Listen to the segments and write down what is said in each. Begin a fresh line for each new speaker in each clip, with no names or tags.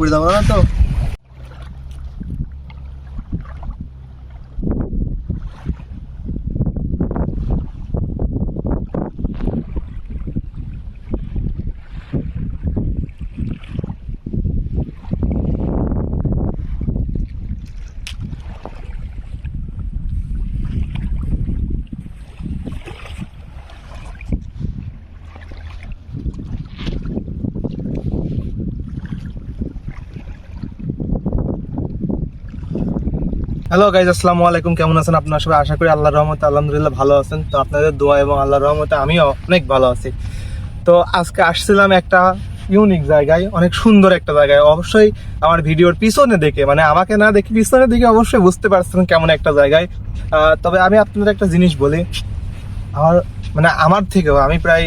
পড়ে যাবো না তো। হ্যালো গাইজ, আসসালামু আলাইকুম। কেমন আছেন আপনারা সবাই? আশা করি আল্লাহর রহমতে আলহামদুলিল্লাহ ভালো আছেন। তো আপনাদের দোয়া এবং আল্লাহর রহমতে আমিও অনেক ভালো আছি। তো আজকে আসছিলাম একটা ইউনিক জায়গায়, অনেক সুন্দর একটা জায়গায়। অবশ্যই আমার ভিডিওর পিছনে দেখে, মানে আমাকে না দেখে পিছনে দেখে অবশ্যই বুঝতে পারছেন কেমন একটা জায়গায়। তবে আমি আপনাদের একটা জিনিস বলি, আমার থেকেও আমি প্রায়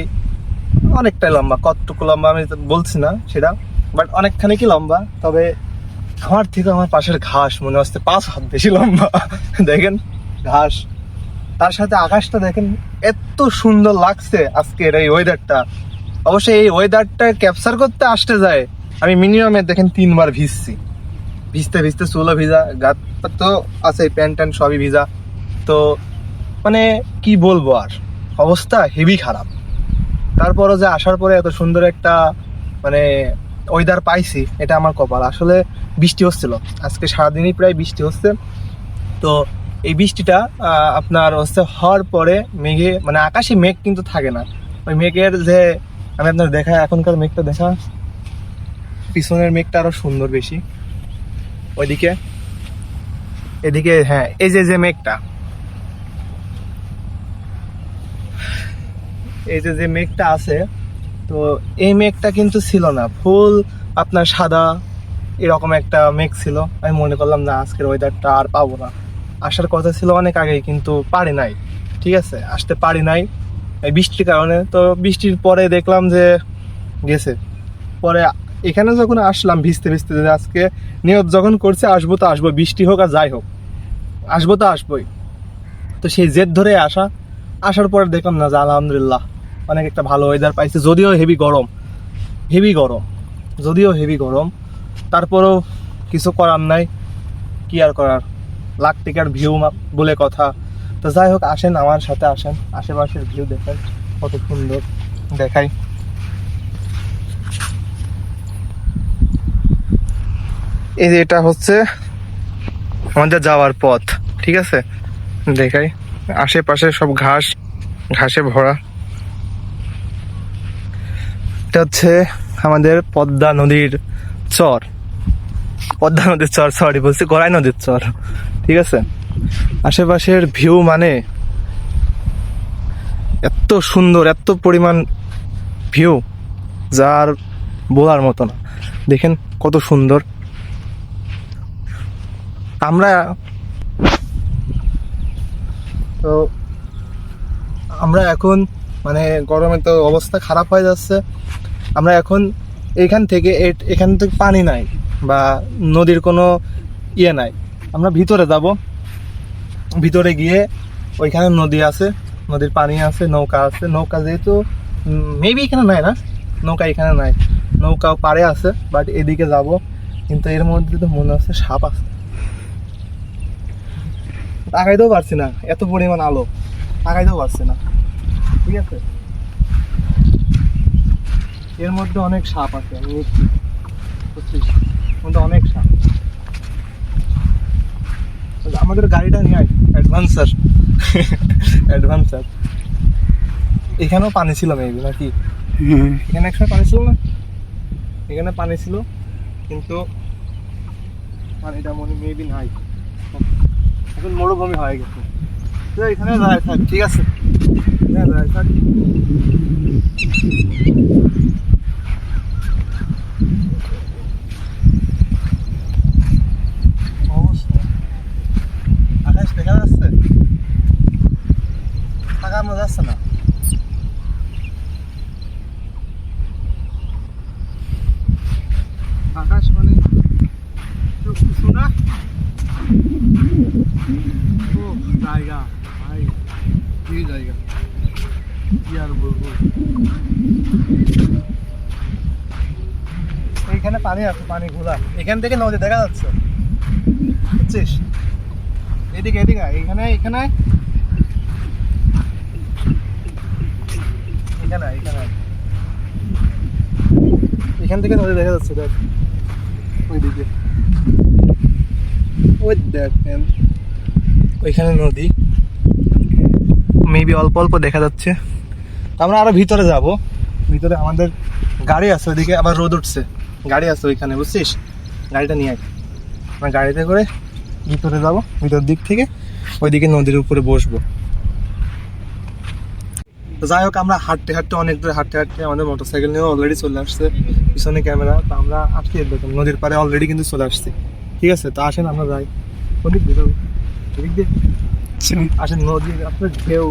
অনেকটাই লম্বা। কতটুকু লম্বা আমি বলছি না সেটা, বাট অনেকখানি কি লম্বা। তবে আমার থেকে আমার পাশের ঘাস মনে হচ্ছে 5 হাত বেশি লম্বা। দেখেন ঘাস, তার সাথে আকাশটা দেখেন, এত সুন্দর লাগছে আজকের এই ওয়েদারটা। অবশ্যই এই ওয়েদারটা ক্যাপচার করতে আসতে যায় আমি মিনিমামে দেখেন 3 বার ভিজছি। ভিজতে ভিজতে চুলো ভিজা, গাত তো আছে, প্যান্ট ট্যান্ট সবই ভিজা। তো মানে কি বলবো, আর অবস্থা হেভি খারাপ। তারপরও যে আসার পরে এত সুন্দর একটা মানে ওয়েদার পাইছি, এটা আমার কপাল। আসলে বৃষ্টি হচ্ছিল আজকে সারাদিনই, প্রায় বৃষ্টি হচ্ছে। তো এই বৃষ্টিটা আপনার হচ্ছে হওয়ার পরে মেঘে, মানে আকাশে মেঘ কিন্তু থাকে না। ওই মেঘের যে আমি আপনার দেখা, এখনকার মেঘটা দেখা, পিছনের মেঘটা আরো সুন্দর বেশি ওইদিকে, এদিকে। হ্যাঁ, এই যে মেঘটা, এই যে মেঘটা আছে, তো এই মেঘটা কিন্তু ছিল না ফুল আপনার সাদা, এরকম একটা মেঘ ছিল। আমি মনে করলাম না, আজকের ওয়েদারটা আর পাবো না। আসার কথা ছিল অনেক আগেই, কিন্তু পারি নাই। ঠিক আছে, আসতে পারি নাই এই বৃষ্টির কারণে। তো বৃষ্টির পরে দেখলাম যে গেছে। পরে এখানে যখন আসলাম ভিজতে ভিজতে, আজকে নিয়ত যখন করছে আসবো তো আসবো, বৃষ্টি হোক আর যাই হোক, আসবো তো আসবোই। তো সেই জেদ ধরে আসার পরে দেখলাম না যে আলহামদুলিল্লাহ অনেক একটা ভালো ওয়েদার পাইছে। যদিও হেভি গরম, যদিও হেভি গরম, তারপরেও কিছু করার নাই। কি আর করার, লাখ টাকার ভিউ বলে কথা। তো যাই হোক, আসেন আমার সাথে, আসেন আশেপাশের ভিউ দেখেন কত সুন্দর। দেখাই, এই যে এটা হচ্ছে আমাদের যাওয়ার পথ। ঠিক আছে, দেখাই, আশেপাশে সব ঘাসে ভরা। এটা হচ্ছে আমাদের পদ্মা নদীর চর, সরি বলছি, গড়াই নদীর চর। ঠিক আছে, আশেপাশের ভিউ মানে এত সুন্দর, এত পরিমাণ ভিউ যার বলার মতো না। দেখেন কত সুন্দর। আমরা এখন মানে গরমে তো অবস্থা খারাপ হয়ে যাচ্ছে। আমরা এখন এখান থেকে পানি নাই বা নদীর কোনো ইয়ে নাই। আমরা ভিতরে যাব, ভিতরে গিয়ে ওইখানে নদী আছে, নদীর পানি আছে, নৌকা আছে। নৌকা যেহেতু মেবি এখানে নাই, না নৌকা এখানে নাই, নৌকাও পাড়ে আছে, বাট এদিকে যাব। কিন্তু এর মধ্যে তো মনে হচ্ছে সাপ আছে, তাকাইতেও পারছি না, এত পরিমাণ আলো, তাকাইতেও পারছি না। ঠিক আছে, এর মধ্যে অনেক সাপ আছে, আমি বুঝছিস, অনেক সাপ। আমাদের গাড়িটা নিয়ে আয়, অ্যাডভান্সার। এখানেও পানি ছিল মেবি, নাকি? এখানে একসময় পানি ছিল না, এখানে পানি ছিল, কিন্তু পানিটা মনে মেবি নাই, এখন মরুভূমি হয়ে গেছে। এখানে দাঁড়ায় থাক, ঠিক আছে, এখানে দাঁড়ায় থাক। অবস্থা আকাশ দেখা যাচ্ছে, তাকানো যাচ্ছে না। আকাশ মানে কিছু না, ও জায়গা ভাই, কি জায়গা, কি আর বলবো। এখানে পানি আছে, পানি ঘোলা, এখান থেকে নদী দেখা যাচ্ছে, বুঝছিস? এদিকে এদিকে এখানে এখানে এখানে এখানে এখান থেকে নদী দেখা যাচ্ছে, দেখ ওইদিকে, ওই দেখ ওইখানে নদী, মেবি অল্প অল্প দেখা যাচ্ছে। আমরা আরো ভিতরে যাব, ভিতরে আমাদের গাড়ি আছে, ওইদিকে আবার রোদ উঠছে, গাড়ি আছে ওইখানে, বুঝছিস? গাড়িটা নিয়ে আয়, আমরা গাড়িতে করে ভিতরে যাব, ভিতর দিক থেকে ওইদিকে নদীর উপরে বসবো। তো যাই হোক, আমরা হাঁটতে হাঁটতে অনেক দূরে হাঁটতে হাঁটতে আমাদের মোটরসাইকেল নিয়েও অলরেডি চলে আসছে, পিছনে ক্যামেরা, তো আমরা আজকে দেখুন নদীর পাড়ে অলরেডি কিন্তু চলে আসছি। ঠিক আছে, তো আসেন আমরা যাই, ওদিক দিয়ে যাবো, এদিক দিয়ে আসেন। নদীর আপনার ঢেউ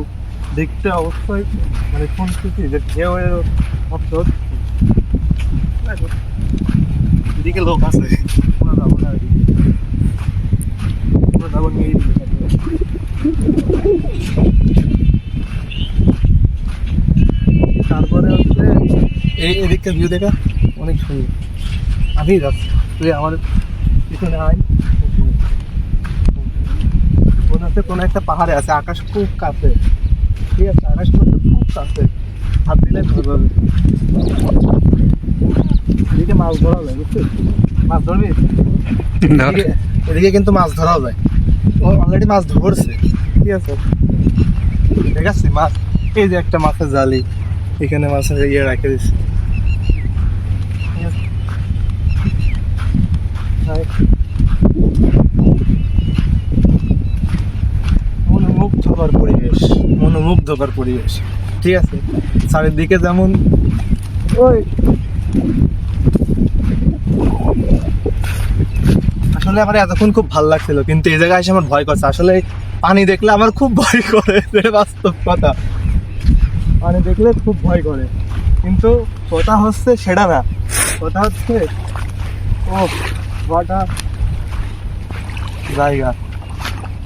দেখতে অবশ্যই মানে শুনতেছি যে ঢেউয়ের শব্দ হচ্ছে। এদিকে লোক আছে, আমরা যাবো না এদিকে, আমরা যাবো নিয়ে তারপরে হচ্ছে এদিকটা ভিউ দেখা অনেক সুন্দর। আমি যাচ্ছি, তুই আমাদের পিছনে আয়, মনে হচ্ছে কোনো একটা পাহাড়ে আছে, আকাশ খুব কাছে। ঠিক আছে, আকাশ খুব কাছে, হাত দিলে ধরবে। এদিকে মাছ ধরা যায়, বুঝছিস? মাছ ধরবি? এদিকে কিন্তু মাছ ধরাও যায়, ও অলরেডি মাছ ধরছে। ঠিক আছে, ঠিক আছে, মাছ এই যে একটা মাছের জালি, এখানে মাছের ইয়ে রাখে দিচ্ছে। মনোমুগ্ধকর পরিবেশ, মনোমুগ্ধকর পরিবেশ। ঠিক আছে, চারিদিকে যেমন ওই আসলে আমার এতক্ষণ খুব ভালো লাগছিল, কিন্তু এই জায়গায় এসে আমার ভয় করছে। আসলে পানি দেখলে আমার খুব ভয় করে, এটা বাস্তব কথা। পানি দেখলে খুব ভয় করে, কিন্তু কথা হচ্ছে সেটা না, কথা হচ্ছে ও ওয়াটা জায়গা,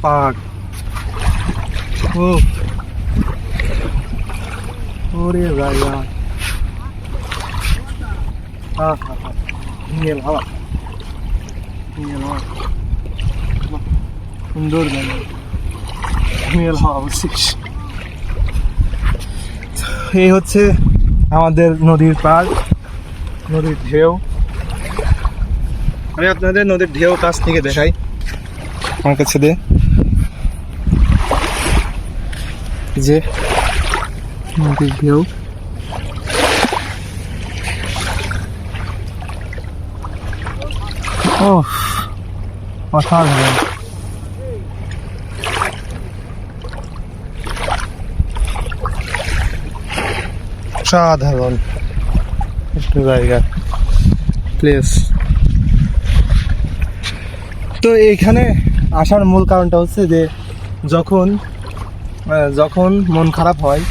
পাহাড়, ও ওরে জায়গা, হ্যাঁ হ্যাঁ হ্যাঁ, নীল হাওয়া, নীল হাওয়া, বাহ, সুন্দর জায়গা, নীল হাওয়া, বুঝছিস? এই হচ্ছে আমাদের নদীর পাড়, নদীর ঢেউ। আমি আপনাদের নদীর ঢেউ কাছ থেকে দেখাই, আমার কাছে দে, যে নদীর ঢেউ, ও অসাধারণ। সাধারণ একটা জায়গা, প্লেস। তো এইখানে আসার মূল কারণটা হচ্ছে যে যখন যখন মন খারাপ হয়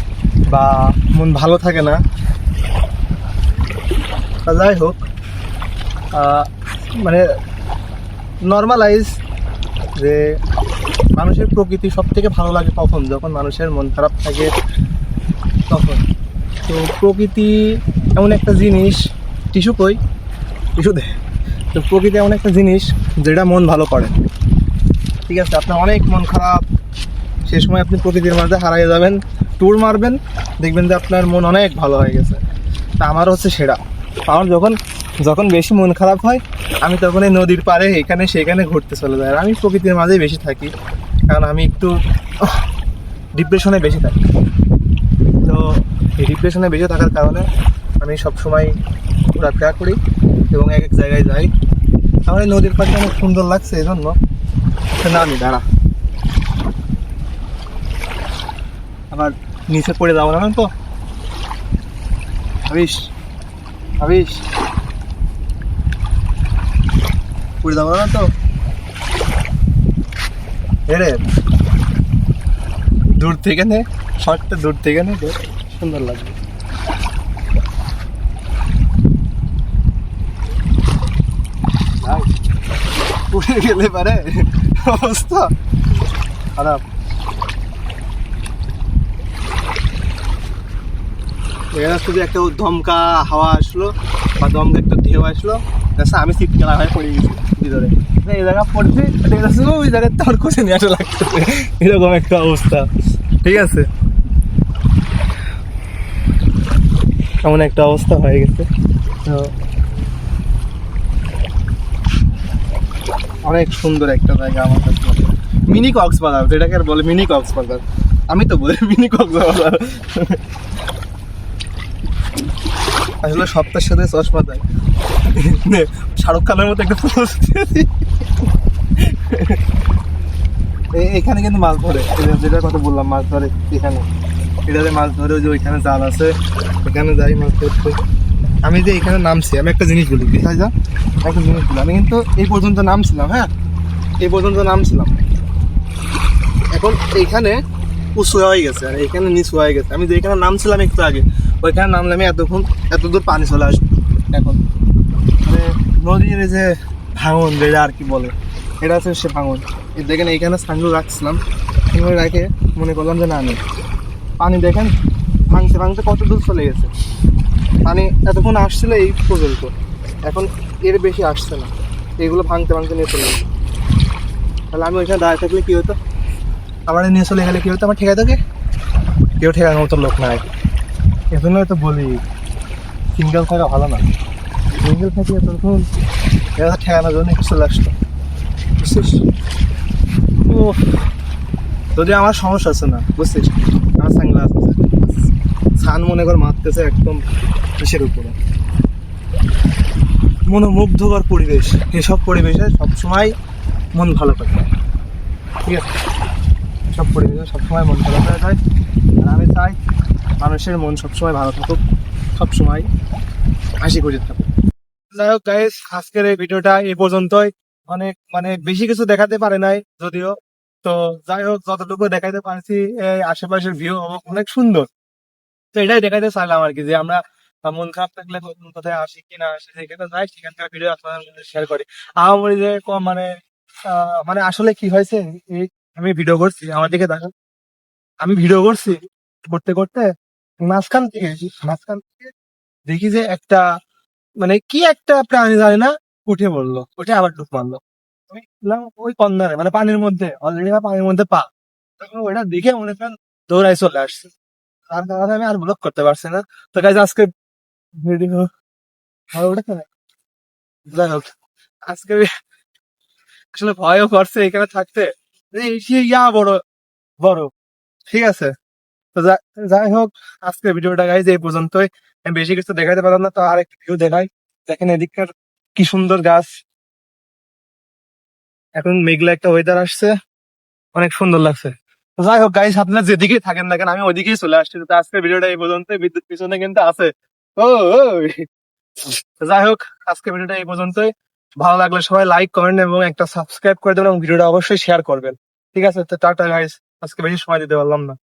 বা মন ভালো থাকে না, যাই হোক, মানে নর্মালাইজ যে মানুষের প্রকৃতি সব থেকে ভালো লাগে কখন, যখন মানুষের মন খারাপ থাকে তখন। তো প্রকৃতি এমন একটা জিনিস, টিস্যু কই, টিস্যু দে। তো প্রকৃতি এমন একটা জিনিস যেটা মন ভালো করে। ঠিক আছে, আপনার অনেক মন খারাপ, সে সময় আপনি প্রকৃতির মাঝে হারিয়ে যাবেন, ট্যুর মারবেন, দেখবেন যে আপনার মন অনেক ভালো হয়ে গেছে। তা আমার হচ্ছে সেটা, আমার যখন যখন বেশি মন খারাপ হয়, আমি তখন এই নদীর পাড়ে এখানে সেখানে ঘুরতে চলে যাই। আর আমি প্রকৃতির মাঝেই বেশি থাকি, কারণ আমি একটু ডিপ্রেশনে বেশি থাকি। তো এই ডিপ্রেশনে বেশি থাকার কারণে আমি সবসময় ঘোরাফেরা করি এবং এক এক জায়গায় যাই। আমার এই নদীর পাড়টা অনেক সুন্দর লাগছে, এই জন্য না আমি দাঁড়া, আবার নিচে পড়ে যাবো না তো, ভাবিস ভাবিস পড়ে যাবো না তো। এরে দূর থেকে নে, শর্টটা দূর থেকে নে, সুন্দর লাগবে। পড়ে গেলে পারে অবস্থা খারাপ। এখানে শুধু একটা দমকা হাওয়া আসলো বা দমকা একটা ঢেউ আসলো, আচ্ছা, আমি সিট খেলা হয়ে পড়ে গেছি ভিতরে, এই জায়গা পড়ছি, ওই জায়গায় তোর কোচে নিয়ে আসা লাগতেছে, এরকম একটা অবস্থা। ঠিক আছে, এমন একটা অবস্থা হয়ে গেছে। তো অনেক সুন্দর একটা জায়গা আমার কাছে, মিনি কক্সবাজার যেটাকে আর বলে, মিনি কক্সবাজার, আমি তো বলি মিনি কক্সবাজার। আসলে সপ্তাহের সাথে চশমা দেয়, শাহরুখ খানের মতো একটা পোজ দিয়েছি। এখানে কিন্তু মাছ ধরে, যেটার কথা বললাম, মাছ ধরে এখানে, এটাতে মাছ ধরে, ওই যে ওইখানে জাল আছে, এখানে যাই মাছ ধরতে। আমি যে এখানে নামছি, আমি একটা জিনিস বলি, কোথায় যা একটা জিনিস বলি, আমি কিন্তু এই পর্যন্ত নামছিলাম, হ্যাঁ এই পর্যন্ত নামছিলাম, এখন এইখানে উঁচু হয়ে গেছে আর এখানে নিচু হয়ে গেছে। আমি যেখানে নামছিলাম একটু আগে, ওইখানে নামলে আমি এতক্ষণ এত দূর পানি চলে আসবে। এখন মানে নদীর এই যে ভাঙন যেটা আর কি বলে, এটা হচ্ছে সে ভাঙন। দেখেন এইখানে সানগ্লাস রাখছিলাম, সানগ্লাস রাখে মনে করলাম যে না নেই, পানি দেখেন ভাঙতে ভাঙতে কত দূর চলে গেছে। পানি এতক্ষণ আসছিল এই পর্যন্ত, এখন এর বেশি আসছে না, এগুলো ভাঙতে ভাঙতে নিয়ে চলে গেছে। তাহলে আমি ওইখানে দাঁড়িয়ে থাকলে কি হতো, আমার নিয়ে চলে গেলে কি হতো, আমার ঠেকাই থাকে, কেউ ঠেকানোর মতো লোক নাই। এজন্য তো বলি সিঙ্গেল থাকা ভালো না, সিঙ্গেল থাকি তখন এরা ঠেকানোর জন্য একটু চলে আসতো, বুঝছিস? ও, যদি আমার সমস্যা আছে না, বুঝছিস, আমার সানগ্লাস আছে, সান মনে কর মারতেছে একদম কিসের উপরে, মনোমুগ্ধকর পরিবেশ, এসব পরিবেশে সবসময় মন ভালো করে, ঠিক আছে, সব পরিবেশে সবসময় মন ভালো করে যায়। আর আমি চাই মানুষের মন সবসময় ভালো থাকুক, সবসময় হাসি খুশি থাকুক। যাই হোক গাইস, আজকের এই ভিডিওটা এই পর্যন্তই। অনেক মানে বেশি কিছু দেখাতে পারে নাই যদিও, তো যাই হোক যতটুকু দেখাইতে পারছি, এই আশেপাশের ভিউ অনেক সুন্দর, তো এটাই দেখাইতে চাইলাম আর কি, যে আমরা মন খারাপ থাকলে কোথায় আসি কি না আসি, যেখানে যাই সেখানকার ভিডিও আপনাদের মধ্যে শেয়ার করি। আমার যে মানে মানে আসলে কি হয়েছে, এই আমি ভিডিও করছি, আমার দিকে দেখেন, আমি ভিডিও করছি, করতে করতে মাঝখান থেকে দেখি যে একটা মানে কি একটা প্রাণী জানি না উঠে পড়লো, উঠে আবার ডুব মারলো। আমি দেখলাম ওই কর্নারে মানে পানির মধ্যে, অলরেডি পানির মধ্যে পা, তখন ওইটা দেখে মনে করেন দৌড়াই চলে আসছে, তার কারণে আমি আর ব্লক করতে পারছি না। তো গাইজ আজকে ভিডিও ভালো উঠেছে না, যাই হোক আজকে আসলে ভয়ও করছে এখানে থাকতে, এই সেই বড় বড়, ঠিক আছে। তো যাই হোক, আজকে ভিডিওটা গাইজ এই পর্যন্তই, আমি বেশি কিছু দেখাতে পারলাম না, তো আরেকটা ভিউ দেখাই। দেখেন এদিককার কি সুন্দর গাছ, এখন মেঘলা একটা ওয়েদার আসছে, অনেক সুন্দর লাগছে। তো যাই হোক গাইজ, আপনারা যেদিকে থাকেন না কেন, আমি ওইদিকেই চলে আসছি। তো আজকের ভিডিওটা এই পর্যন্ত, বিদ্যুৎ পিছনে কিন্তু আছে। ও ওই। তো যাই হোক, আজকের ভিডিওটা এই পর্যন্তই। ভালো লাগলে সবাই লাইক করেন এবং একটা সাবস্ক্রাইব করে দেবেন এবং ভিডিওটা অবশ্যই শেয়ার করবেন, ঠিক আছে? তো টাটা গাইজ, আজকে বেশি সময় দিতে পারলাম না।